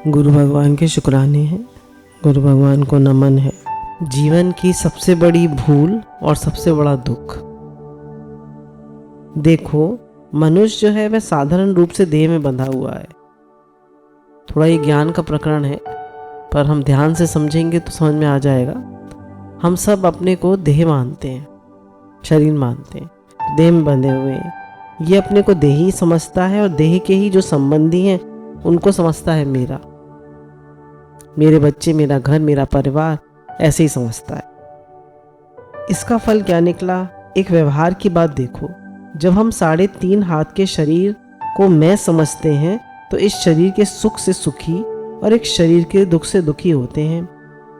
गुरु भगवान के शुक्राने हैं, गुरु भगवान को नमन है। जीवन की सबसे बड़ी भूल और सबसे बड़ा दुख। देखो, मनुष्य जो है वह साधारण रूप से देह में बंधा हुआ है। थोड़ा ये ज्ञान का प्रकरण है, पर हम ध्यान से समझेंगे तो समझ में आ जाएगा। हम सब अपने को देह मानते हैं, शरीर मानते हैं, देह में बंधे हुए हैं। ये अपने को देही समझता है और देह के ही जो संबंधी हैं उनको समझता है मेरे बच्चे, मेरा घर, मेरा परिवार, ऐसे ही समझता है। इसका फल क्या निकला? एक व्यवहार की बात देखो। जब हम 3.5 हाथ के शरीर को मैं समझते हैं तो इस शरीर के सुख से सुखी और एक शरीर के दुख से दुखी होते हैं।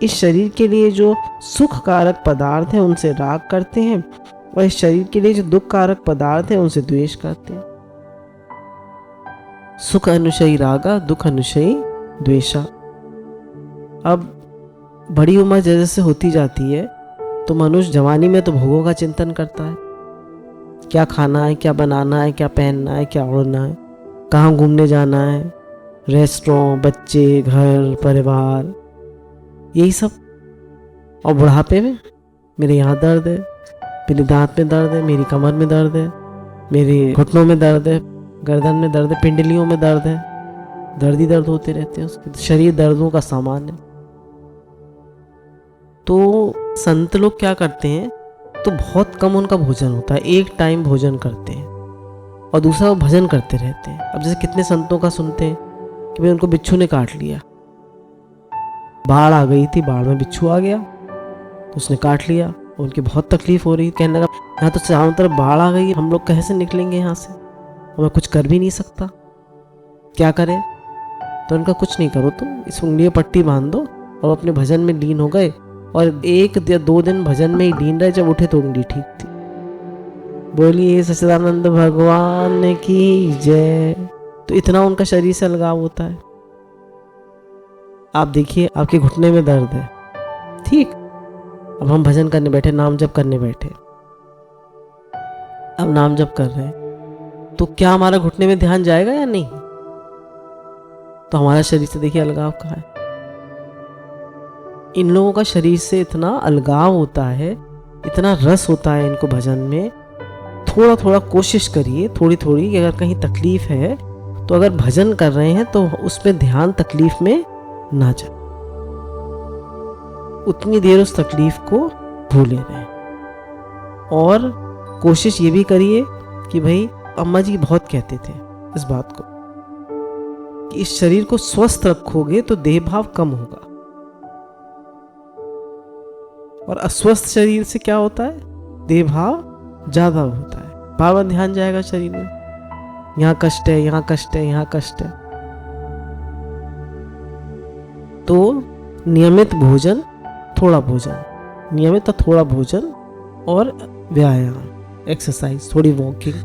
इस शरीर के लिए जो सुख कारक पदार्थ हैं उनसे राग करते हैं और इस शरीर के लिए जो दुख कारक पदार्थ हैं उनसे द्वेष करते हैं। सुख अनुशयी रागा, दुख अनुशयी द्वेषा। अब बड़ी उम्र जैसे होती जाती है तो मनुष्य जवानी में तो भोगों का चिंतन करता है, क्या खाना है, क्या बनाना है, क्या पहनना है, क्या ओढ़ना है, कहाँ घूमने जाना है, रेस्टोरेंट, बच्चे, घर, परिवार, यही सब। और बुढ़ापे में मेरे यहाँ दर्द है, मेरे दांत में दर्द है, मेरी कमर में दर्द है, मेरे घुटनों में दर्द है, गर्दन में दर्द है, पिंडलियों में दर्द है। दर्द ही दर्द होते रहते हैं उसके। शरीर दर्दों का सामान है। तो संत लोग क्या करते हैं, तो बहुत कम उनका भोजन होता है, एक टाइम भोजन करते हैं और दूसरा वो भजन करते रहते हैं। अब जैसे कितने संतों का सुनते हैं कि भाई उनको बिच्छू ने काट लिया, बाढ़ आ गई थी, बाढ़ में बिच्छू आ गया तो उसने काट लिया, उनकी बहुत तकलीफ हो रही। कहने लगा यहाँ तो चारों तरफ बाढ़ आ गई, हम लोग कैसे निकलेंगे यहाँ से, और मैं कुछ कर भी नहीं सकता, क्या करें? तो उनका कुछ नहीं करो, तुम इस उंगली पट्टी बांध दो और अपने भजन में लीन हो गए। और 1 या 2 दिन भजन में ही लीन रहे, जब उठे तो उंगली ठीक थी। बोलिए सच्चिदानंद भगवान की जय। तो इतना उनका शरीर से अलगाव होता है। आप देखिए, आपके घुटने में दर्द है, ठीक, अब हम भजन करने बैठे, नाम जप करने बैठे, अब नाम जप कर रहे हैं, तो क्या हमारा घुटने में ध्यान जाएगा या नहीं? तो हमारा शरीर से देखिए अलगाव कहाँ है। इन लोगों का शरीर से इतना अलगाव होता है, इतना रस होता है इनको भजन में। थोड़ा थोड़ा कोशिश करिए, थोड़ी थोड़ी, कि अगर कहीं तकलीफ है तो अगर भजन कर रहे हैं तो उसमें ध्यान तकलीफ में ना जाए, उतनी देर उस तकलीफ को भूले रहें। और कोशिश ये भी करिए कि भाई, अम्मा जी बहुत कहते थे इस बात को कि इस शरीर को स्वस्थ रखोगे तो देह भाव कम होगा, और अस्वस्थ शरीर से क्या होता है, देह भाव ज्यादा होता है। बार बार ध्यान जाएगा शरीर में, यहाँ कष्ट है, यहाँ कष्ट है, यहाँ कष्ट है। तो नियमित भोजन, थोड़ा भोजन, नियमित थोड़ा भोजन और व्यायाम, एक्सरसाइज, थोड़ी वॉकिंग।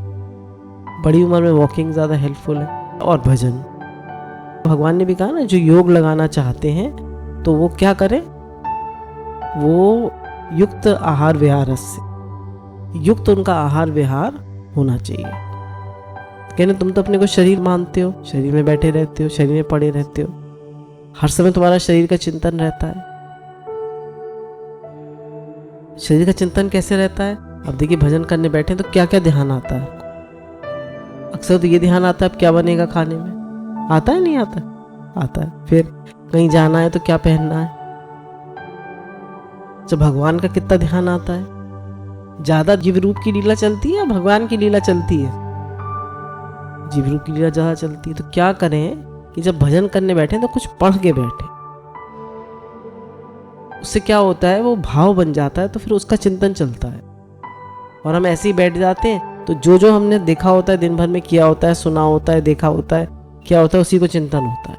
बड़ी उम्र में वॉकिंग ज़्यादा हेल्पफुल है। और भजन, भगवान ने भी कहा ना, जो योग लगाना चाहते हैं तो वो क्या करें, वो युक्त आहार विहार से युक्त उनका आहार विहार होना चाहिए। कहने तुम तो अपने को शरीर मानते हो, शरीर में बैठे रहते हो, शरीर में पड़े रहते हो, हर समय तुम्हारा शरीर का चिंतन रहता है। शरीर का चिंतन कैसे रहता है? अब देखिए, भजन करने बैठे तो क्या क्या ध्यान आता है? अक्सर तो ये ध्यान आता है अब क्या बनेगा खाने में, आता है नहीं आता? आता है। फिर कहीं जाना है तो क्या पहनना है। जब भगवान का कितना ध्यान आता है। ज्यादा जीव रूप की लीला चलती है या भगवान की लीला चलती है? जीव रूप की लीला ज्यादा चलती है। तो क्या करें कि जब भजन करने बैठे तो कुछ पढ़ के बैठे, उससे क्या होता है, वो भाव बन जाता है, तो फिर उसका चिंतन चलता है। और हम ऐसे ही बैठ जाते हैं तो जो जो हमने देखा होता है, दिन भर में किया होता है, सुना होता है, देखा होता है, क्या होता है, उसी को चिंतन होता है।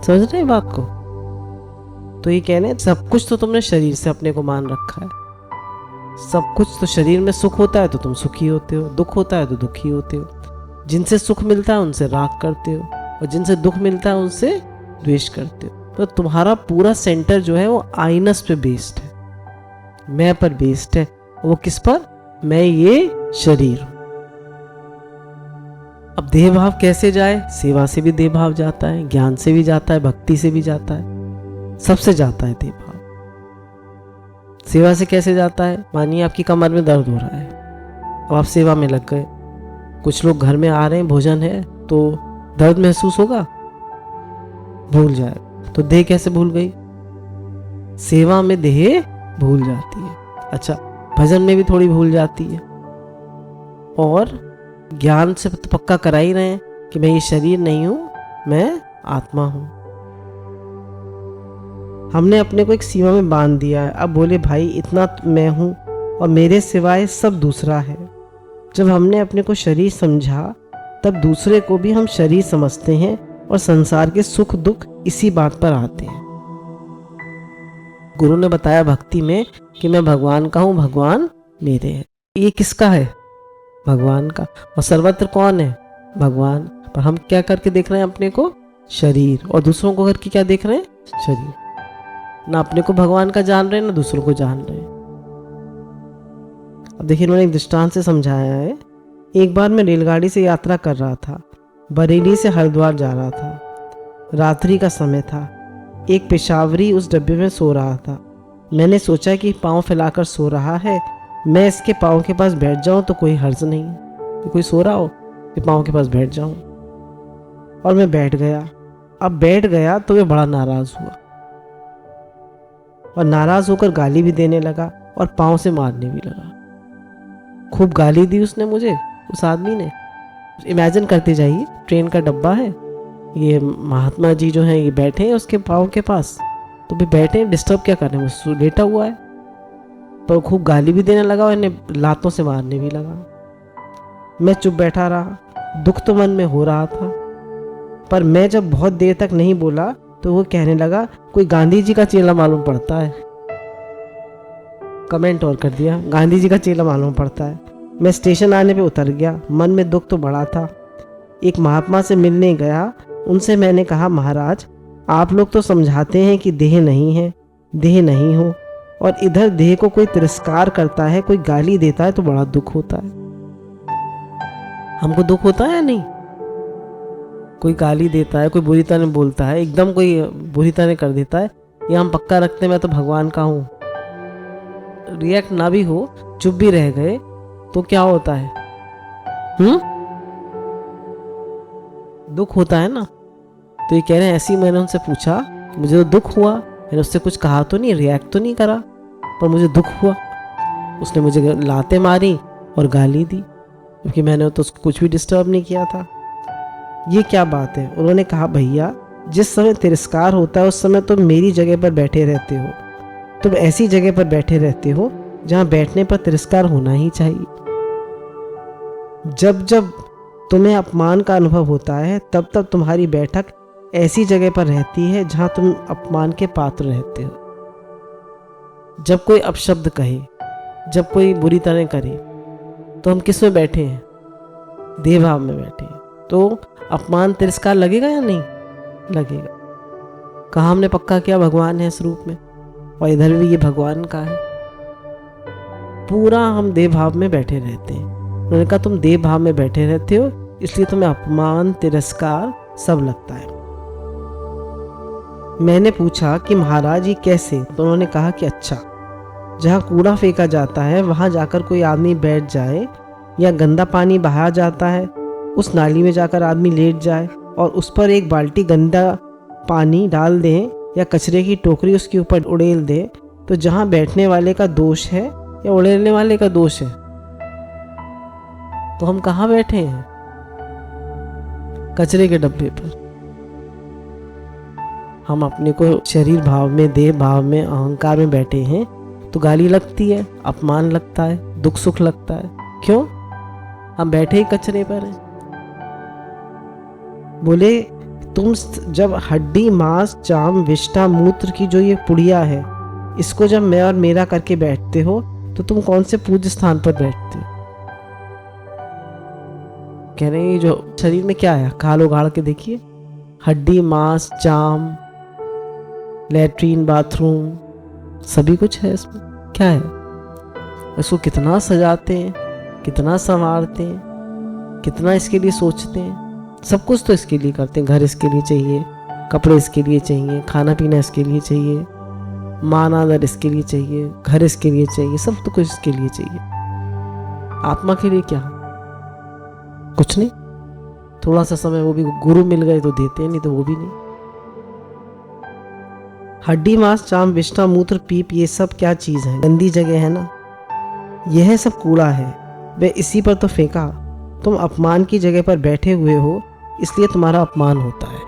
समझ रहे हैं बात को? तो ये कहने, सब कुछ तो तुमने शरीर से अपने को मान रखा है। सब कुछ तो शरीर में, सुख होता है तो तुम सुखी होते हो, दुख होता है तो दुखी होते हो। जिनसे सुख मिलता है उनसे राग करते हो और जिनसे दुख मिलता है उनसे द्वेष करते हो। तो तुम्हारा पूरा सेंटर जो है वो आइनस पे बेस्ड है, मैं पर बेस्ड है। वो किस पर? मैं ये शरीर हूं। अब देह भाव कैसे जाए? सेवा से भी देह भाव जाता है, ज्ञान से भी जाता है, भक्ति से भी जाता है, सबसे जाता है देह भाव। सेवा से कैसे जाता है? मानिए आपकी कमर में दर्द हो रहा है, अब आप सेवा में लग गए। कुछ लोग घर में आ रहे हैं, भोजन है, तो दर्द महसूस होगा, भूल जाए। तो देह कैसे भूल गई? सेवा में देह भूल जाती है। अच्छा, भजन में भी थोड़ी भूल जाती है। और ज्ञान से तो पक्का करा ही रहे हैं कि मैं ये शरीर नहीं हूं, मैं आत्मा हूं। हमने अपने को एक सीमा में बांध दिया है। अब बोले भाई इतना मैं हूं और मेरे सिवाय सब दूसरा है। जब हमने अपने को शरीर समझा तब दूसरे को भी हम शरीर समझते हैं और संसार के सुख दुख इसी बात पर आते हैं। गुरु ने बताया भक्ति में कि मैं भगवान का हूं, भगवान मेरे हैं। ये किसका है? भगवान का। और सर्वत्र कौन है? भगवान। पर हम क्या करके देख रहे हैं अपने को? शरीर। और दूसरों को करके क्या देख रहे हैं? शरीर। ना अपने को भगवान का जान रहे हैं, ना दूसरों को जान रहे हैं। अब देखिए, इन्होंने एक दृष्टांत से समझाया है। एक बार मैं रेलगाड़ी से यात्रा कर रहा था, बरेली से हरिद्वार जा रहा था। रात्रि का समय था। एक पेशावरी उस डब्बे में सो रहा था। मैंने सोचा कि पाँव फैलाकर सो रहा है, मैं इसके पाँव के पास बैठ जाऊं तो कोई हर्ज नहीं, कि कोई सो रहा हो कि पाँव के पास बैठ जाऊं। और मैं बैठ गया। अब बैठ गया तो वह बड़ा नाराज हुआ और नाराज होकर गाली भी देने लगा और पाँव से मारने भी लगा। खूब गाली दी उसने मुझे, उस आदमी ने। इमेजिन करते जाइए, ट्रेन का डब्बा है, ये महात्मा जी जो हैं ये बैठे हैं उसके पाँव के पास, तो भी बैठे हैं, डिस्टर्ब क्या कर रहे हैं, वो लेटा हुआ है। पर खूब गाली भी देने लगा और इन्हें लातों से मारने भी लगा। मैं चुप बैठा रहा। दुख तो मन में हो रहा था, पर मैं जब बहुत देर तक नहीं बोला तो वो कहने लगा, कोई गांधी जी का चेला मालूम पड़ता है। कमेंट और कर दिया, गांधी जी का चेला मालूम पड़ता है। मैं स्टेशन आने पे उतर गया। मन में दुख तो बड़ा था। एक महात्मा से मिलने गया। उनसे मैंने कहा, महाराज आप लोग तो समझाते हैं कि देह नहीं है, देह नहीं हो, और इधर देह को कोई तिरस्कार करता है, कोई गाली देता है तो बड़ा दुख होता है। हमको दुख होता है या नहीं? कोई गाली देता है, कोई बुरी तरह बोलता है, एकदम कोई बुरी तरह कर देता है, या हम पक्का रखते हैं मैं तो भगवान का हूँ। रिएक्ट ना भी हो, चुप भी रह गए तो क्या होता है? दुख होता है ना। तो ये कह रहे हैं, ऐसे ही मैंने उनसे पूछा, मुझे तो दुख हुआ। मैंने उससे कुछ कहा तो नहीं, रिएक्ट तो नहीं करा, पर मुझे दुख हुआ। उसने मुझे लाते मारी और गाली दी, क्योंकि मैंने तो उसको कुछ भी डिस्टर्ब नहीं किया था। ये क्या बात है? उन्होंने कहा, भैया जिस समय तिरस्कार होता है उस समय तुम मेरी जगह पर बैठे रहते हो। तुम ऐसी जगह पर बैठे रहते हो जहाँ बैठने पर तिरस्कार होना ही चाहिए। जब जब तुम्हें अपमान का अनुभव होता है तब तब तुम्हारी बैठक ऐसी जगह पर रहती है जहाँ तुम अपमान के पात्र रहते हो। जब कोई अपशब्द कहे, जब कोई बुरी तरह करे, तो हम किस में बैठे हैं? देह भाव में बैठे हैं। तो अपमान तिरस्कार लगेगा या नहीं लगेगा? कहाँ हमने पक्का किया भगवान है इस रूप में, और इधर भी ये भगवान का है। पूरा हम देह भाव में बैठे रहते हैं। उन्होंने कहा, तुम देह भाव में बैठे रहते हो इसलिए तुम्हें अपमान तिरस्कार सब लगता है। मैंने पूछा कि महाराज ये कैसे? तो उन्होंने कहा कि अच्छा, जहाँ कूड़ा फेंका जाता है वहाँ जाकर कोई आदमी बैठ जाए, या गंदा पानी बहाया जाता है उस नाली में जाकर आदमी लेट जाए और उस पर एक बाल्टी गंदा पानी डाल दें, या कचरे की टोकरी उसके ऊपर उड़ेल दें, तो जहाँ बैठने वाले का दोष है या उड़ेलने वाले का दोष है? तो हम कहाँ बैठे हैं? कचरे के डब्बे पर। हम अपने को शरीर भाव में, देह भाव में, अहंकार में बैठे हैं तो गाली लगती है, अपमान लगता है, दुख सुख लगता है। क्यों? हम बैठे ही कचरे पर हैं। बोले, तुम जब हड्डी मांस चाम विष्ठा मूत्र की जो ये पुड़िया है, इसको जब मैं और मेरा करके बैठते हो तो तुम कौन से पूज्य स्थान पर बैठते हो? कह रहे हैं, जो शरीर में क्या है, खाल उगाड़ के देखिए, हड्डी मांस चाम, लैट्रीन बाथरूम, सभी कुछ है इसमें। क्या है? इसको कितना सजाते हैं, कितना संवारते हैं, कितना इसके लिए सोचते हैं। सब कुछ तो इसके लिए करते हैं, घर इसके लिए चाहिए, कपड़े इसके लिए चाहिए, खाना पीना इसके लिए चाहिए, मान आदर इसके लिए चाहिए, घर इसके लिए चाहिए, सब तो कुछ इसके लिए चाहिए। आत्मा के लिए क्या? कुछ नहीं। थोड़ा सा समय वो भी गुरु मिल गए तो देते हैं, नहीं तो वो भी नहीं। हड्डी मांस चाम विष्ठा मूत्र पीप ये सब क्या चीज है? गंदी जगह है ना, यह सब कूड़ा है, वे इसी पर तो फेंका। तुम अपमान की जगह पर बैठे हुए हो, इसलिए तुम्हारा अपमान होता है।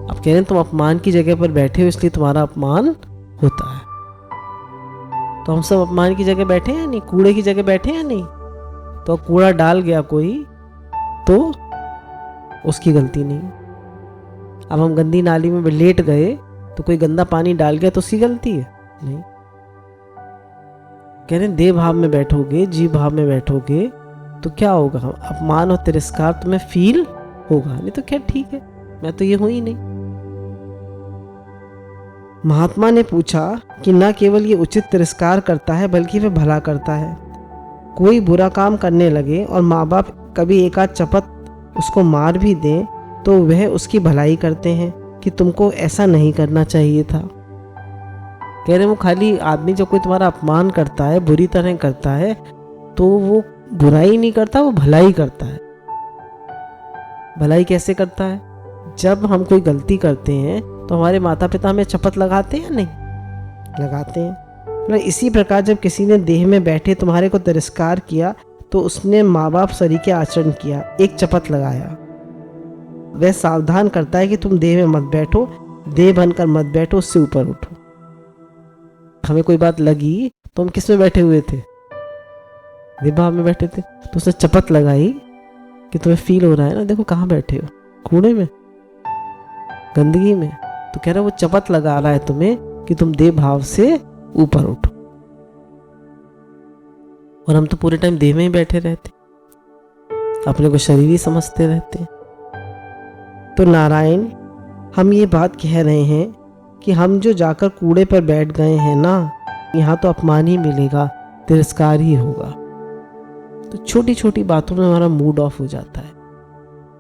अब कह रहे हैं तुम अपमान की जगह पर बैठे हो इसलिए तुम्हारा अपमान होता है। तो हम सब अपमान की जगह बैठे हैं नहीं, कूड़े की जगह बैठे हैं नहीं। तो कूड़ा डाल गया कोई तो उसकी गलती नहीं। अब हम गंदी नाली में लेट गए तो कोई गंदा पानी डाल गया तो उसकी गलती है नहीं। कह रहे देह भाव में बैठोगे, जीव भाव में बैठोगे तो क्या होगा? अपमान और तिरस्कार तुम्हें फील होगा, नहीं तो क्या ठीक है, मैं तो ये हूं ही नहीं। महात्मा ने पूछा कि न केवल ये उचित तिरस्कार करता है बल्कि वह भला करता है। कोई बुरा काम करने लगे और माँ बाप कभी एक आध चपत उसको मार भी दें तो वह उसकी भलाई करते हैं कि तुमको ऐसा नहीं करना चाहिए था। कह रहे वो खाली आदमी जब कोई तुम्हारा अपमान करता है, बुरी तरह करता है, तो वो बुराई नहीं करता, वो भलाई करता है। भलाई कैसे करता है? जब हम कोई गलती करते हैं तो हमारे माता पिता हमें चपत लगाते हैं, नहीं लगाते हैं। मतलब इसी प्रकार जब किसी ने देह में बैठे तुम्हारे को तिरस्कार किया तो उसने माँ बाप सरीके आचरण किया, एक चपत लगाया। वह सावधान करता है कि तुम देह में मत बैठो, देह बनकर मत बैठो, उससे ऊपर उठो। हमें कोई बात लगी तो हम किस में बैठे हुए थे? देह भाव में बैठे थे। तो उसने चपत लगाई कि तुम्हें फील हो रहा है ना, देखो कहाँ बैठे हो, कूड़े में, गंदगी में। तो कह रहा है वो चपत लगा रहा है तुम्हें कि तुम देह भाव से ऊपर उठो। और हम तो पूरे टाइम देह में ही बैठे रहते, अपने को शरीर ही समझते रहते। तो नारायण, हम ये बात कह रहे हैं कि हम जो जाकर कूड़े पर बैठ गए हैं ना, यहाँ तो अपमान ही मिलेगा, तिरस्कार ही होगा। तो छोटी छोटी बातों में हमारा मूड ऑफ हो जाता है,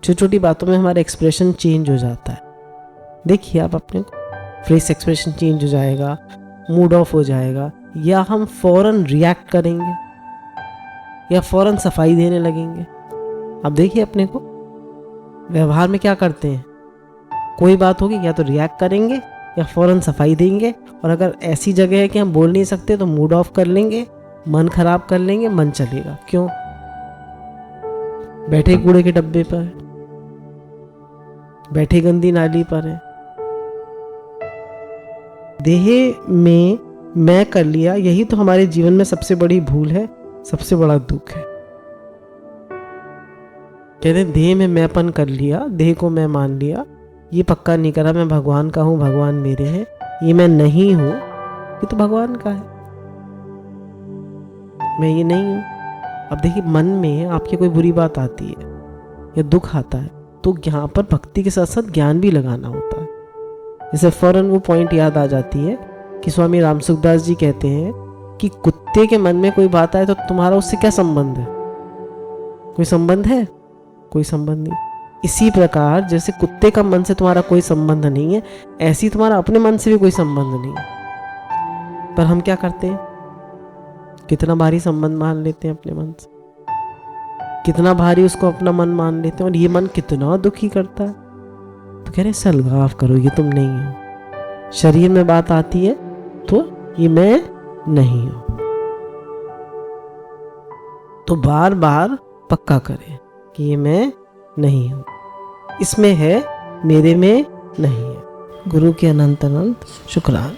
छोटी छोटी बातों में हमारा एक्सप्रेशन चेंज हो जाता है। देखिए आप अपने फेस एक्सप्रेशन चेंज हो जाएगा, मूड ऑफ हो जाएगा, या हम फौरन रिएक्ट करेंगे या फौरन सफाई देने लगेंगे। अब देखिए अपने को व्यवहार में क्या करते हैं, कोई बात होगी या तो रिएक्ट करेंगे या फौरन सफाई देंगे। और अगर ऐसी जगह है कि हम बोल नहीं सकते तो मूड ऑफ कर लेंगे, मन खराब कर लेंगे, मन चलेगा। क्यों? बैठे कूड़े के डब्बे पर, बैठे गंदी नाली पर है। देह में मैं कर लिया, यही तो हमारे जीवन में सबसे बड़ी भूल है, सबसे बड़ा दुख है। कहते हैं देह में मैंपन कर लिया, देह को मैं मान लिया, ये पक्का नहीं करा मैं भगवान का हूँ, भगवान मेरे हैं, ये मैं नहीं हूँ, ये तो भगवान का है, मैं ये नहीं हूँ। अब देखिए मन में आपकी कोई बुरी बात आती है या दुख आता है तो यहाँ पर भक्ति के साथ साथ ज्ञान भी लगाना होता है। जैसे फौरन वो पॉइंट याद आ जाती है कि स्वामी राम सुखदास जी कहते हैं कि कुत्ते के मन में कोई बात आए तो तुम्हारा उससे क्या संबंध है? कोई संबंध है? कोई संबंध नहीं। इसी प्रकार जैसे कुत्ते का मन से तुम्हारा कोई संबंध नहीं है, ऐसी तुम्हारा अपने मन से भी कोई संबंध नहीं है। पर हम क्या करते हैं, कितना भारी संबंध मान लेते हैं अपने मन से, कितना भारी उसको अपना मन मान लेते हैं, और ये मन कितना दुखी करता है। तो कह रहे सलगाव करो, ये तुम नहीं हो। शरीर में बात आती है तो ये मैं नहीं हूं। तो बार बार पक्का करें कि ये मैं नहीं हूं, इसमें है, मेरे में नहीं है। गुरु के अनंत अनंत शुक्रान।